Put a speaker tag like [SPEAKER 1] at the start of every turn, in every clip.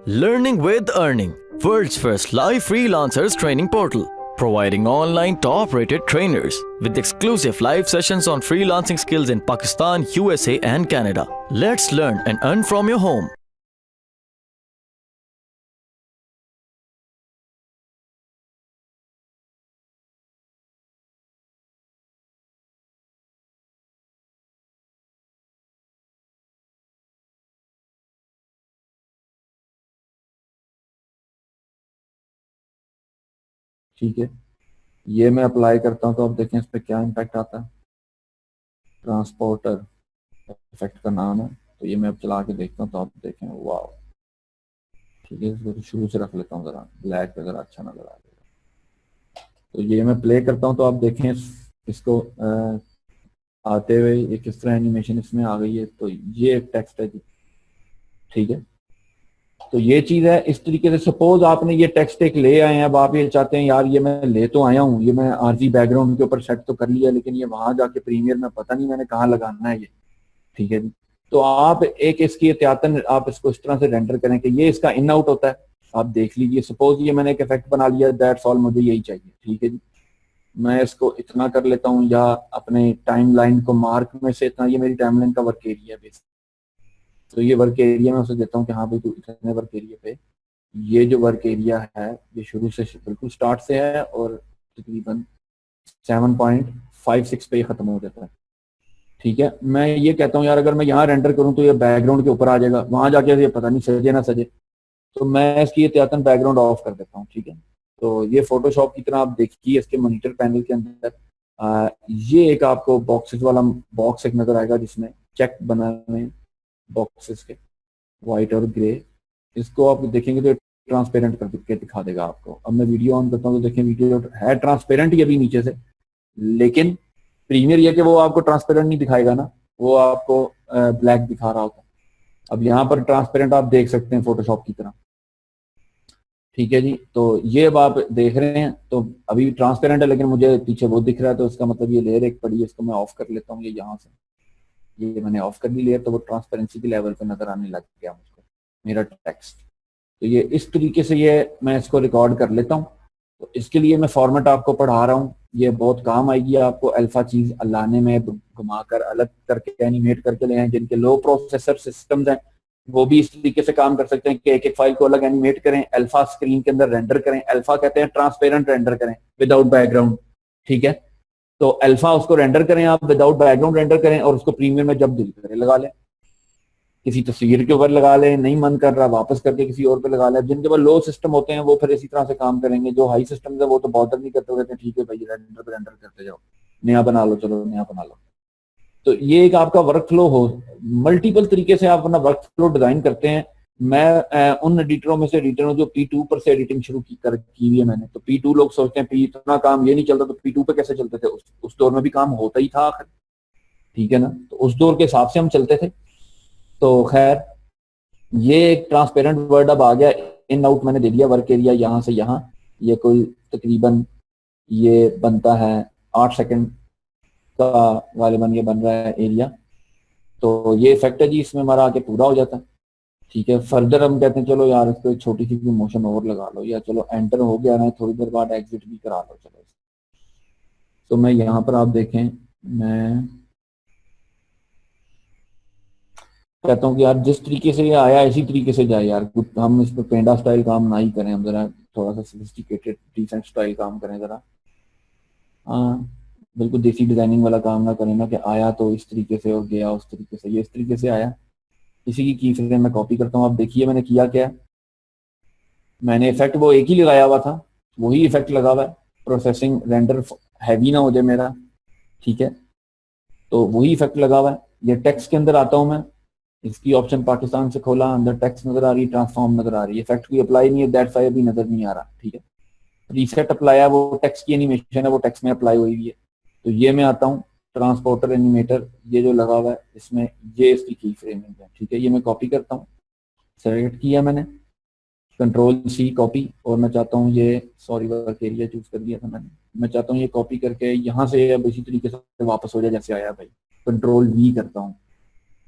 [SPEAKER 1] Learning with Earning, world's first live freelancers training portal, providing online top-rated trainers with exclusive live sessions on freelancing skills in Pakistan, USA and Canada. Let's learn and earn from your home.
[SPEAKER 2] ठीक है, ये मैं apply करता हूँ तो अब देखें इस पर क्या इम्पैक्ट आता है। ट्रांसपोर्टर इफेक्ट का नाम है, तो ये मैं अब चला के देखता हूँ तो आप देखें, वाह ठीक है। इसको तो शुरू से रख लेता हूँ, ज़रा ब्लैक पे ज़रा अच्छा नजर आ जाएगा। तो ये मैं प्ले करता हूँ तो आप देखें इसको आते हुए ये किस तरह एनिमेशन इसमें आ गई है। तो ये एक टेक्स्ट है जी, ठीक है। तो ये चीज है इस तरीके से। सपोज आपने ये टेक्स्ट एक ले आए हैं, अब आप ये चाहते हैं यार ये मैं ले तो आया हूँ, ये मैं आरजी बैकग्राउंड के ऊपर सेट तो कर लिया, लेकिन ये वहां जाके प्रीमियर में पता नहीं मैंने कहाँ लगाना है ये, ठीक है जी। तो आप एक इसकी एहतियातन आप इसको इस तरह से रेंडर करें कि ये इसका इन आउट होता है। आप देख लीजिए, सपोज ये मैंने एक इफेक्ट बना लिया, दैट्स ऑल, मुझे यही चाहिए, ठीक है जी। मैं इसको इतना कर लेता हूँ, या अपने टाइम लाइन को मार्क में से इतना, ये मेरी टाइम लाइन का वर्क एरिया बेस, तो ये वर्क एरिया में उसे देता हूँ कि हाँ भाई तू इतने वर्क एरिया पे, ये जो वर्क एरिया है ये शुरू से बिल्कुल स्टार्ट से है और तकरीबन 7.56 पे खत्म हो जाता है, ठीक है। मैं ये कहता हूँ यार अगर मैं यहाँ रेंडर करूँ तो ये बैकग्राउंड के ऊपर आ जाएगा, वहां जाके ये पता नहीं सजे ना सजे, तो मैं इसकी एहतियातन बैकग्राउंड ऑफ कर देता हूँ, ठीक है। तो ये फोटोशॉप की तरह आप देखिए इसके मॉनिटर पैनल के अंदर ये एक आपको बॉक्सेस वाला बॉक्स एक नजर आएगा जिसमें चेक बना हुए हैं बॉक्सेस के, व्हाइट और ग्रे। इसको आप देखेंगे तो ट्रांसपेरेंट करके दिखा देगा आपको। अब मैं वीडियो ऑन करता हूँ तो देखें वीडियो है ट्रांसपेरेंट ही अभी नीचे से, लेकिन प्रीमियर ये कि वो आपको ट्रांसपेरेंट नहीं दिखाएगा ना, वो आपको ब्लैक दिखा रहा होता है। अब यहाँ पर ट्रांसपेरेंट आप देख सकते हैं फोटोशॉप की तरह, ठीक है जी। तो ये अब आप देख रहे हैं तो अभी ट्रांसपेरेंट है, लेकिन मुझे पीछे वो दिख रहा है, तो इसका मतलब ये लेयर एक पड़ी है, इसको मैं ऑफ कर लेता हूँ। ये यहाँ से ये मैंने ऑफ कर दी लेयर, तो वो ट्रांसपेरेंसी के लेवल पे नजर आने लग गया मुझको मेरा टेक्स्ट। तो ये इस तरीके से ये मैं इसको रिकॉर्ड कर लेता हूँ। तो इसके लिए मैं फॉर्मेट आपको पढ़ा रहा हूँ, ये बहुत काम आएगी आपको अल्फा चीज लाने में, घुमाकर अलग करके एनिमेट करके ले आए। जिनके लो प्रोसेसर सिस्टम्स हैं वो भी इस तरीके से काम कर सकते हैं कि एक एक फाइल को अलग एनिमेट करें, अल्फा स्क्रीन के अंदर रेंडर करें। अल्फा कहते हैं ट्रांसपेरेंट रेंडर करें विदाउट बैकग्राउंड, ठीक है। तो अल्फा उसको रेंडर करें आप, विदाउट बैकग्राउंड रेंडर करें, और उसको प्रीमियर में जब दिल करे लगा लें, किसी तस्वीर के ऊपर लगा लें, नहीं मन कर रहा वापस करके किसी और पे लगा लें। जिनके पास लो सिस्टम होते हैं वो फिर इसी तरह से काम करेंगे, जो हाई सिस्टम है वो तो बॉदर नहीं करते, कहते हैं ठीक है भाई रेंडर करते जाओ, नया बना लो, चलो नया बना लो। तो ये एक आपका वर्क फ्लो हो, मल्टीपल तरीके से आप अपना वर्क फ्लो डिजाइन करते हैं। मैं उन एडिटरों में से एडिटर हूँ जो P2 पर से एडिटिंग शुरू की हुई है मैंने। तो P2 लोग सोचते हैं P इतना काम ये नहीं चलता, तो P2 पे कैसे चलते थे? उस दौर में भी काम होता ही था आखिर, ठीक है ना। तो उस दौर के हिसाब से हम चलते थे। तो खैर ये एक ट्रांसपेरेंट वर्ड अब आ गया, इन आउट मैंने दे दिया वर्क एरिया यहाँ से यहाँ। ये कोई तकरीबन ये बनता है 8 सेकंड का गालिबन ये बन रहा है एरिया। तो ये इफेक्ट है जी, इसमें हमारा आके पूरा हो जाता है, ठीक है। फर्दर हम कहते हैं चलो यार इसको एक छोटी सी मोशन और लगा लो, या चलो एंटर हो गया ना, थोड़ी देर बाद एग्जिट भी करा लो चलो। तो मैं यहाँ पर आप देखें, मैं कहता हूँ कि यार जिस तरीके से ये आया इसी तरीके से जाए यार, हम इस पर पेंडा स्टाइल काम ना ही करें, हम जरा थोड़ा सा सोफिस्टिकेटेड डिसेंट स्टाइल काम करें जरा। हाँ, बिल्कुल देसी डिजाइनिंग वाला काम ना करें ना कि आया तो इस तरीके से और गया उस तरीके से। ये इस तरीके से आया, इसी की फ्रेम मैं कॉपी करता हूँ। आप देखिए मैंने किया क्या, मैंने इफेक्ट वो एक ही लगाया हुआ था, वही इफेक्ट लगा हुआ है। प्रोसेसिंग रेंडर हैवी ना हो जाए मेरा, ठीक है। तो वही इफेक्ट लगा हुआ है। ये टेक्स्ट के अंदर आता हूँ मैं, इसकी ऑप्शन पाकिस्तान से खोला, अंदर टेक्स्ट नजर आ रही, ट्रांसफॉर्म नजर आ रही है। इफेक्ट कोई अप्लाई नहीं है, दैट्स व्हाई अभी नजर नहीं आ रहा, ठीक है। रीसेट अप्लाई है, वो टेक्स्ट की एनिमेशन है, वो टेक्स्ट में अप्लाई हुई हुई है। तो ये मैं आता हूँ ट्रांसपोर्टर एनिमेटर, ये जो लगा हुआ है इसमें, ये इसकी की फ्रेमिंग है, ठीक है। ये मैं कॉपी करता हूँ, सेलेक्ट किया मैंने, कंट्रोल-C कॉपी, और मैं चाहता हूँ ये, सॉरी वर्क एरिया चूज कर दिया था मैंने, मैं चाहता हूँ ये कॉपी करके यहाँ से अब इसी तरीके से वापस हो जाए जैसे आया भाई। कंट्रोल-V करता हूँ,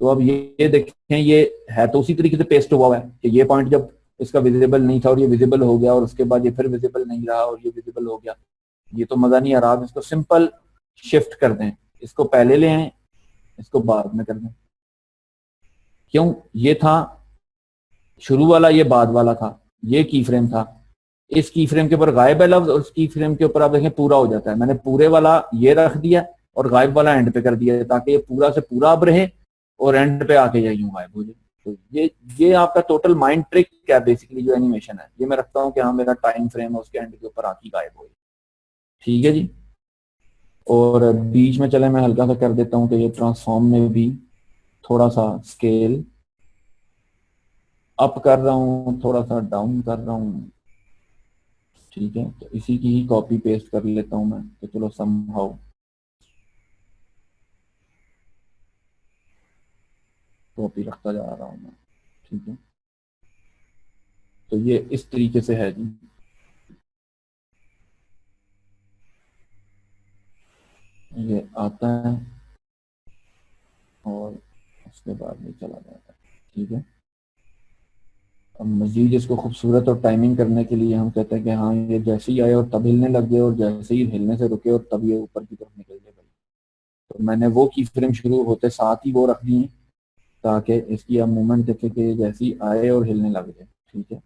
[SPEAKER 2] तो अब ये देखें ये है तो उसी तरीके से पेस्ट हुआ है कि ये पॉइंट जब इसका विजिबल नहीं था और ये विजिबल हो गया, और उसके बाद ये फिर विजिबल नहीं रहा और ये विजिबल हो गया, ये तो मजा नहीं आ रहा। आप इसको सिंपल शिफ्ट कर दें, इसको पहले ले आए, इसको बाद में कर दें। क्यों? ये था शुरू वाला, ये बाद वाला था, ये की फ्रेम था, इस की फ्रेम के ऊपर गायब है लफ्ज और इस की फ्रेम के ऊपर आप देखें पूरा हो जाता है। मैंने पूरे वाला ये रख दिया और गायब वाला एंड पे कर दिया ताकि ये पूरा से पूरा अब रहे और एंड पे आके यूं गायब हो जाए। तो ये आपका टोटल माइंड ट्रिक क्या बेसिकली जो एनिमेशन है, ये मैं रखता हूँ कि हाँ मेरा टाइम फ्रेम है उसके एंड के ऊपर आके गायब हो। ठीक है जी। और बीच में चले मैं हल्का सा कर देता हूँ कि ये ट्रांसफॉर्म में भी थोड़ा सा स्केल अप कर रहा हूँ, थोड़ा सा डाउन कर रहा हूँ। ठीक है, तो इसी की ही कॉपी पेस्ट कर लेता हूँ मैं, तो चलो समहाउ कॉपी रखता जा रहा हूँ मैं। ठीक है, तो ये इस तरीके से है जी। ये आता है और उसके बाद ये चला जाता है। ठीक है, अब मजीद इसको खूबसूरत और टाइमिंग करने के लिए हम कहते हैं कि हाँ ये जैसे ही आए और तब हिलने लग गए और जैसे ही हिलने से रुके और तब ये ऊपर की तरफ निकल जाए। तो मैंने वो की फ्रेम शुरू होते साथ ही वो रख दी है ताकि इसकी आप मूवमेंट देखे कि जैसे ही आए और हिलने लग जाए। ठीक है,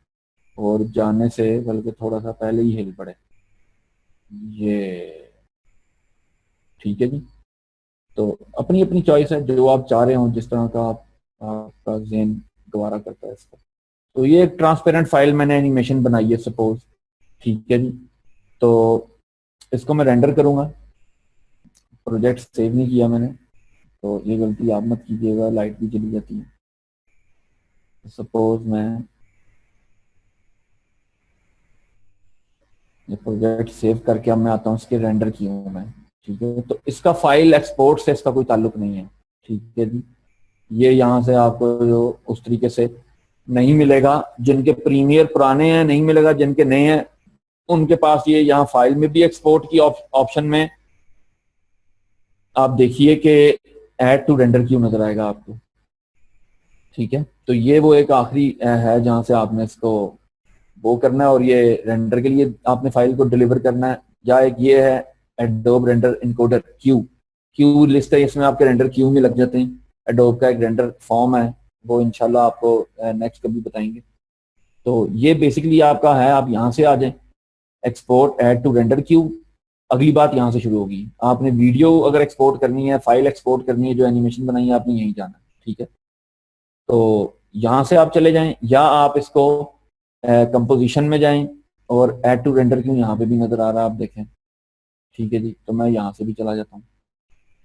[SPEAKER 2] और जाने से बल्कि थोड़ा सा पहले ही हिल पड़े ये। ठीक है जी, तो अपनी अपनी चॉइस है जो आप चाह रहे हो, जिस तरह का आपका ज़हन गवारा करता है इसका। तो ये एक ट्रांसपेरेंट फाइल मैंने एनिमेशन बनाई है सपोज। ठीक है जी, तो इसको मैं रेंडर करूंगा। प्रोजेक्ट सेव नहीं किया मैंने, तो ये गलती आप मत कीजिएगा, लाइट भी चली जाती है। सपोज मैं ये प्रोजेक्ट सेव करके अब मैं आता हूँ इसके रेंडर की हूँ मैं। ठीक है, तो इसका फाइल एक्सपोर्ट से इसका कोई ताल्लुक नहीं है। ठीक है जी, ये यहाँ से आपको जो उस तरीके से नहीं मिलेगा, जिनके प्रीमियर पुराने हैं नहीं मिलेगा, जिनके नए हैं उनके पास ये यहाँ फाइल में भी एक्सपोर्ट की ऑप्शन में आप देखिए कि ऐड टू रेंडर क्यों नजर आएगा आपको। ठीक है, तो ये वो एक आखिरी है जहां से आपने इसको वो करना है और ये रेंडर के लिए आपने फाइल को डिलीवर करना है। या एक ये है adobe render encoder Q list है, इसमें आपके रेंडर क्यू में लग जाते हैं। एडोब का एक रेंडर फॉर्म है, वो इंशाल्लाह आपको नेक्स्ट कभी बताएंगे। तो ये बेसिकली आपका है, आप यहाँ से आ जाए export add to render queue. अगली बात यहाँ से शुरू होगी, आपने वीडियो अगर एक्सपोर्ट करनी है, फाइल एक्सपोर्ट करनी है, जो एनिमेशन बनाई है आपने यहीं जाना है। ठीक है, तो यहाँ से आप चले जाएं या आप इसको कंपोजिशन में जाएं और ऐड टू रेंडर क्यों यहाँ पे भी नजर आ रहा है आप देखें। ठीक है जी, तो मैं यहाँ से भी चला जाता हूँ।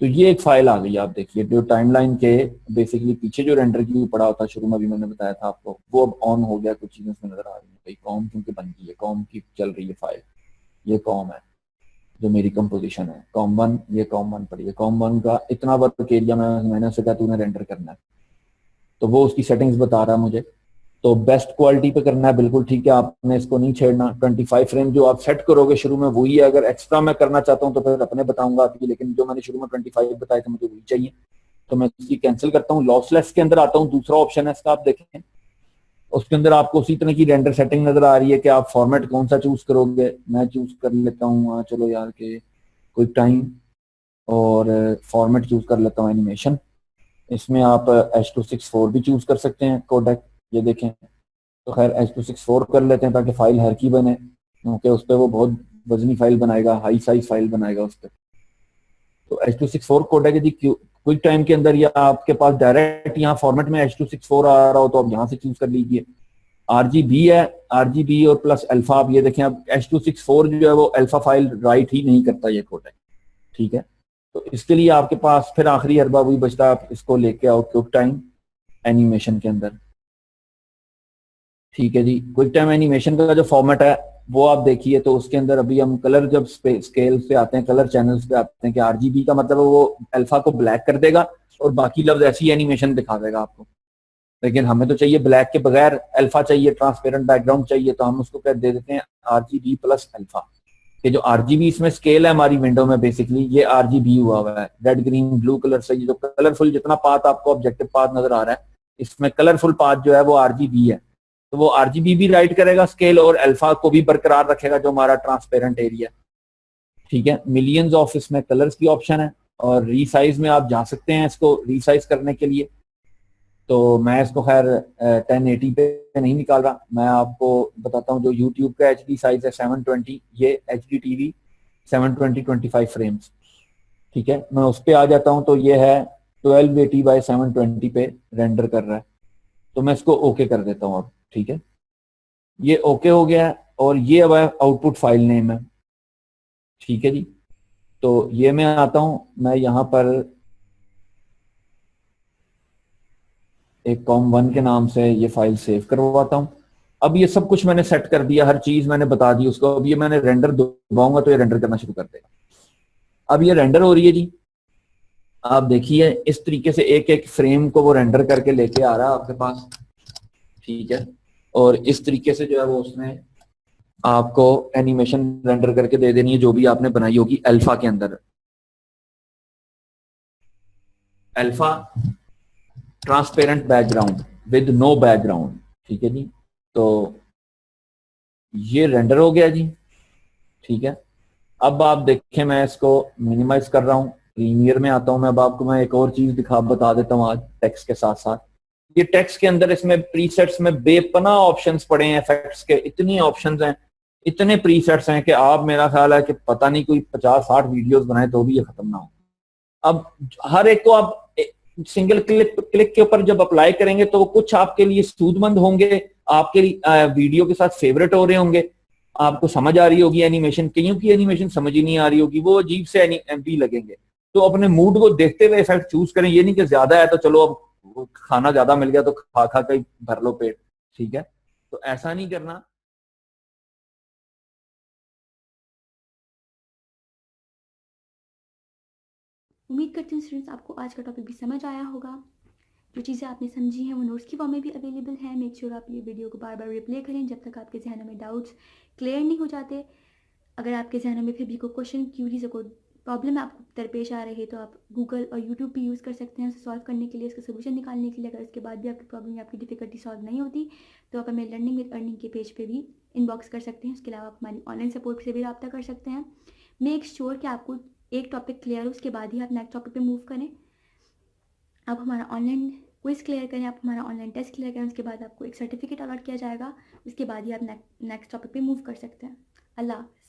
[SPEAKER 2] तो ये एक फाइल आ गई, आप देखिए जो टाइमलाइन के बेसिकली पीछे जो रेंडर क्यू पड़ा होता है शुरू में भी मैंने बताया था आपको, वो अब ऑन हो गया, कुछ चीजें उसमें नजर आ रही है। भाई कॉम क्योंकि बन गई है, कॉम की चल रही है फाइल, ये कॉम है जो मेरी कंपोजिशन है, कॉम वन, ये कॉम वन पड़ी है। कॉम वन का इतना वर्क एरिया मैंने उससे कहा तूने रेंडर करना है, तो वो उसकी सेटिंग्स बता रहा है मुझे। तो बेस्ट क्वालिटी पे करना है, बिल्कुल ठीक है, आपने इसको नहीं छेड़ना। 25 फ्रेम जो आप सेट करोगे शुरू में वही है, अगर एक्स्ट्रा मैं करना चाहता हूँ तो फिर अपने बताऊंगा आपकी, लेकिन जो मैंने शुरू में 25 बताए थे मुझे वही चाहिए, तो मैं इसकी कैंसिल करता हूँ। लॉसलेस के अंदर आता हूँ, दूसरा ऑप्शन है इसका, आप देखें उसके अंदर आपको उसी तरह की रेंडर सेटिंग नजर आ रही है कि आप फॉर्मेट कौन सा चूज करोगे। मैं चूज कर लेता हूँ चलो यार के क्विक टाइम, और फॉर्मेट चूज कर लेता हूँ एनिमेशन। इसमें आप H264 भी चूज कर सकते हैं कोडेक, ये देखें। तो खैर H264 कर लेते हैं ताकि फाइल हर की बने, क्योंकि उस पर वो बहुत वजनी फाइल बनाएगा, हाई साइज फाइल बनाएगा उस पर। तो H264 कोडेक यदि क्विक टाइम के अंदर या आपके पास डायरेक्ट यहाँ फॉर्मेट में H264 आ रहा हो तो आप यहाँ से चूज कर लीजिए। RGB है, RGB और प्लस अल्फा, आप ये देखें अब H264 जो है वो अल्फा फाइल राइट ही नहीं करता ये कोडेक। ठीक है, तो इसके लिए आपके पास फिर आखिरी हरबा वही बचता है, आप इसको लेके आओ क्विक टाइम एनिमेशन के अंदर। ठीक है जी, क्विक टाइम एनिमेशन का जो फॉर्मेट है वो आप देखिए, तो उसके अंदर अभी हम कलर जब स्केल पे आते हैं, कलर चैनल्स पे आते हैं कि आरजीबी का मतलब वो अल्फा को ब्लैक कर देगा और बाकी लफ्ज ऐसी एनिमेशन दिखा देगा आपको। लेकिन हमें तो चाहिए ब्लैक के बगैर अल्फा चाहिए, ट्रांसपेरेंट बैकग्राउंड चाहिए, तो हम उसको क्या दे देते हैं आरजीबी प्लस अल्फा। ये जो आरजीबी इसमें स्केल है हमारी विंडो में बेसिकली ये आरजीबी हुआ है, रेड ग्रीन ब्लू कलर से। ये जो कलरफुल जितना पाथ आपको ऑब्जेक्टिव पाथ नजर आ रहा है, इसमें कलरफुल पाथ जो है वो आरजीबी है। तो वो आरजीबी भी राइट करेगा स्केल और अल्फा को भी बरकरार रखेगा जो हमारा ट्रांसपेरेंट एरिया। ठीक है, मिलियंस ऑफ इसमें कलर्स की ऑप्शन है और रीसाइज में आप जा सकते हैं इसको रीसाइज करने के लिए। तो मैं इसको खैर 1080 पे नहीं निकाल रहा, मैं आपको बताता हूँ जो यूट्यूब का एचडी साइज है 720, ये एचडी टीवी 720 25 फ्रेम्स। ठीक है, मैं उस पर आ जाता हूँ तो ये है 1280 बाय 720 पे रेंडर कर रहा है, तो मैं इसको ओके कर देता हूँ अब। ठीक है, ये ओके हो गया है और ये अब आउटपुट फाइल नेम है। ठीक है जी, तो ये मैं आता हूं, मैं यहां पर एक com1 के नाम से ये फाइल सेव करवाता हूं। अब ये सब कुछ मैंने सेट कर दिया, हर चीज मैंने बता दी उसको। अब ये मैंने रेंडर दबाऊंगा तो ये रेंडर करना शुरू कर देगा। अब ये रेंडर हो रही है जी, आप देखिए इस तरीके से एक एक फ्रेम को वो रेंडर करके लेके आ रहा है आपके पास। ठीक है, और इस तरीके से जो है वो उसने आपको एनिमेशन रेंडर करके दे देनी है जो भी आपने बनाई होगी अल्फा के अंदर। Alpha transparent background with no background. ठीक है जी, तो ये रेंडर हो गया जी। ठीक है, अब आप देखें मैं इसको मिनिमाइज कर रहा हूं, प्रीमियर में आता हूं मैं। अब आपको मैं एक और चीज बता देता हूं आज टेक्स्ट के साथ साथ। ये टेक्स्ट के अंदर इसमें प्रीसेट्स में बेपनाह ऑप्शंस पड़े हैं, इफेक्ट्स के इतनी ऑप्शंस हैं, इतने प्रीसेट्स हैं कि आप, मेरा ख्याल है कि पता नहीं कोई 50-60 वीडियोस बनाए तो भी ये खत्म ना हो। अब हर एक को आप सिंगल क्लिक के ऊपर जब अप्लाई करेंगे तो कुछ आपके लिए सूदमंद होंगे, आपके लिए वीडियो के साथ फेवरेट हो रहे होंगे, आपको समझ आ रही होगी एनिमेशन, कईयों की एनिमेशन समझ ही नहीं आ रही होगी, वो अजीब से भी लगेंगे। तो अपने मूड को देखते हुए इफेक्ट चूज करें, ये नहीं कि ज्यादा है तो चलो अब खाना ज्यादा मिल गया तो खा खा के भर लो पेट। ठीक है, तो ऐसा नहीं करना।
[SPEAKER 3] उम्मीद करती हूँ स्टूडेंट्स आपको आज का टॉपिक भी समझ आया होगा। जो चीज़ें आपने समझी हैं वो नोट्स की फॉर्म में भी अवेलेबल है। मेक श्योर आप ये वीडियो को बार बार रिप्ले करें जब तक आपके जहनों में डाउट्स क्लियर नहीं हो जाते। अगर आपके जहनों में फिर भी कोई क्वेश्चन, क्यूरीज, कोई प्रॉब्लम आपको दरपेश आ रही है तो आप गूगल और यूट्यूब भी यूज़ कर सकते हैं उसे सॉल्व करने के लिए, इसका सोल्यूशन निकालने के लिए। अगर उसके बाद भी आपकी प्रॉब्लम या आपकी डिफिकल्टी सॉल्व नहीं होती तो आप हमें लर्निंग विद अर्निंग के पेज पे भी इनबॉक्स कर सकते हैं। उसके अलावा आप हमारी ऑनलाइन सपोर्ट से भी रब्ता कर सकते हैं। मेक श्योर कि आपको एक टॉपिक क्लियर हो, उसके बाद ही आप नेक्स्ट टॉपिक पे मूव करें। आप हमारा ऑनलाइन क्विज क्लियर करें, आप हमारा ऑनलाइन टेस्ट क्लियर करें, उसके बाद आपको एक सर्टिफिकेट अलॉट किया जाएगा। उसके बाद ही आप नेक्स्ट टॉपिक पे मूव कर सकते हैं। अल्लाह हाफ़िज़।